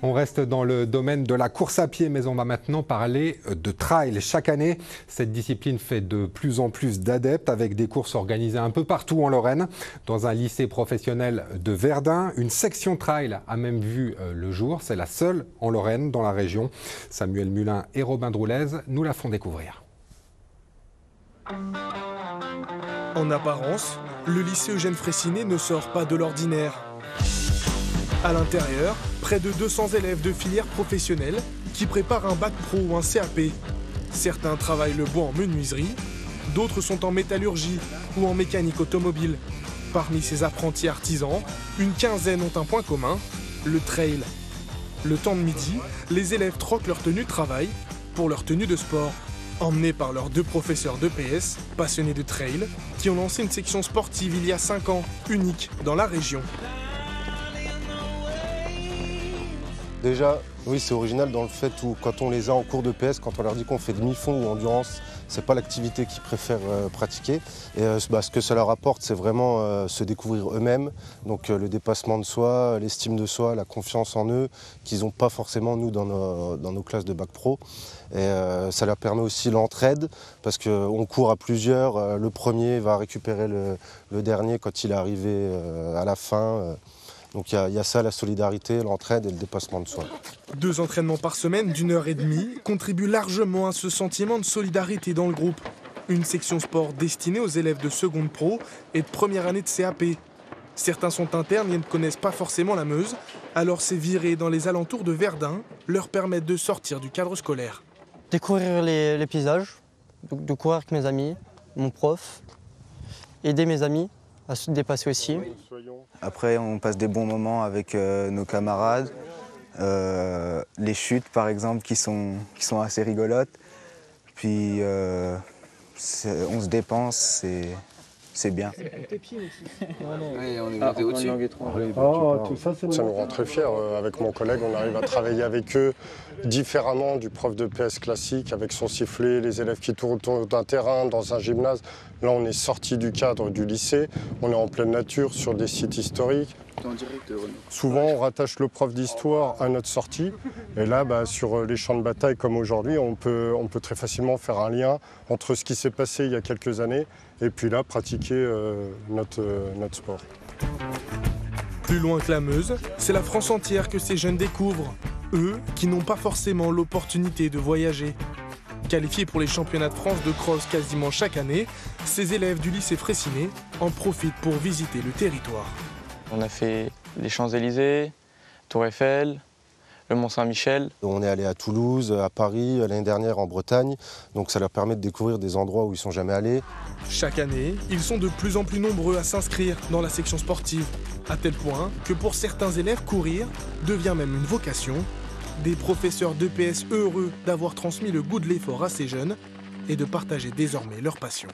On reste dans le domaine de la course à pied, mais on va maintenant parler de trail. Chaque année, cette discipline fait de plus en plus d'adeptes avec des courses organisées un peu partout en Lorraine. Dans un lycée professionnel de Verdun, une section trail a même vu le jour. C'est la seule en Lorraine, dans la région. Samuel Mulin et Robin Droulez nous la font découvrir. En apparence, le lycée Eugène Fraissinet ne sort pas de l'ordinaire. À l'intérieur, près de 200 élèves de filières professionnelles qui préparent un bac pro ou un CAP. Certains travaillent le bois en menuiserie, d'autres sont en métallurgie ou en mécanique automobile. Parmi ces apprentis artisans, une quinzaine ont un point commun, le trail. Le temps de midi, les élèves troquent leur tenue de travail pour leur tenue de sport. Emmenés par leurs deux professeurs d'EPS, passionnés de trail, qui ont lancé une section sportive il y a 5 ans, unique dans la région. Déjà, oui, c'est original dans le fait où quand on les a en cours de PS, quand on leur dit qu'on fait demi-fond ou endurance, c'est pas l'activité qu'ils préfèrent pratiquer. Et ce que ça leur apporte, c'est vraiment se découvrir eux-mêmes. Donc le dépassement de soi, l'estime de soi, la confiance en eux, qu'ils n'ont pas forcément nous dans nos classes de bac pro. Et ça leur permet aussi l'entraide, parce qu'on court à plusieurs. Le premier va récupérer le dernier quand il est arrivé à la fin. Donc il y a ça, la solidarité, l'entraide et le dépassement de soi. 2 entraînements par semaine d'1h30 contribuent largement à ce sentiment de solidarité dans le groupe. Une section sport destinée aux élèves de seconde pro et de première année de CAP. Certains sont internes et ne connaissent pas forcément la Meuse, alors ces virées dans les alentours de Verdun leur permettent de sortir du cadre scolaire. Découvrir les paysages, de courir avec mes amis, mon prof, aider mes amis à se dépasser aussi. Après, on passe des bons moments avec nos camarades. Les chutes, par exemple, qui sont assez rigolotes. Puis, on se dépense, c'est bien. Oui, on est monté au-dessus. Ça nous rend très fiers. Avec mon collègue, on arrive à travailler avec eux différemment du prof de PS classique, avec son sifflet, les élèves qui tournent autour d'un terrain, dans un gymnase. Là, on est sorti du cadre du lycée, on est en pleine nature, sur des sites historiques. Souvent, on rattache le prof d'histoire à notre sortie. Et là, sur les champs de bataille comme aujourd'hui, on peut très facilement faire un lien entre ce qui s'est passé il y a quelques années et puis là, pratiquer notre sport. Plus loin que la Meuse, c'est la France entière que ces jeunes découvrent. Eux qui n'ont pas forcément l'opportunité de voyager. Qualifiés pour les championnats de France de cross quasiment chaque année, ces élèves du lycée Fraissinet en profitent pour visiter le territoire. On a fait les Champs-Élysées, Tour Eiffel, le Mont-Saint-Michel. On est allé à Toulouse, à Paris, l'année dernière en Bretagne, donc ça leur permet de découvrir des endroits où ils ne sont jamais allés. Chaque année, ils sont de plus en plus nombreux à s'inscrire dans la section sportive, à tel point que pour certains élèves, courir devient même une vocation. Des professeurs d'EPS heureux d'avoir transmis le goût de l'effort à ces jeunes et de partager désormais leur passion.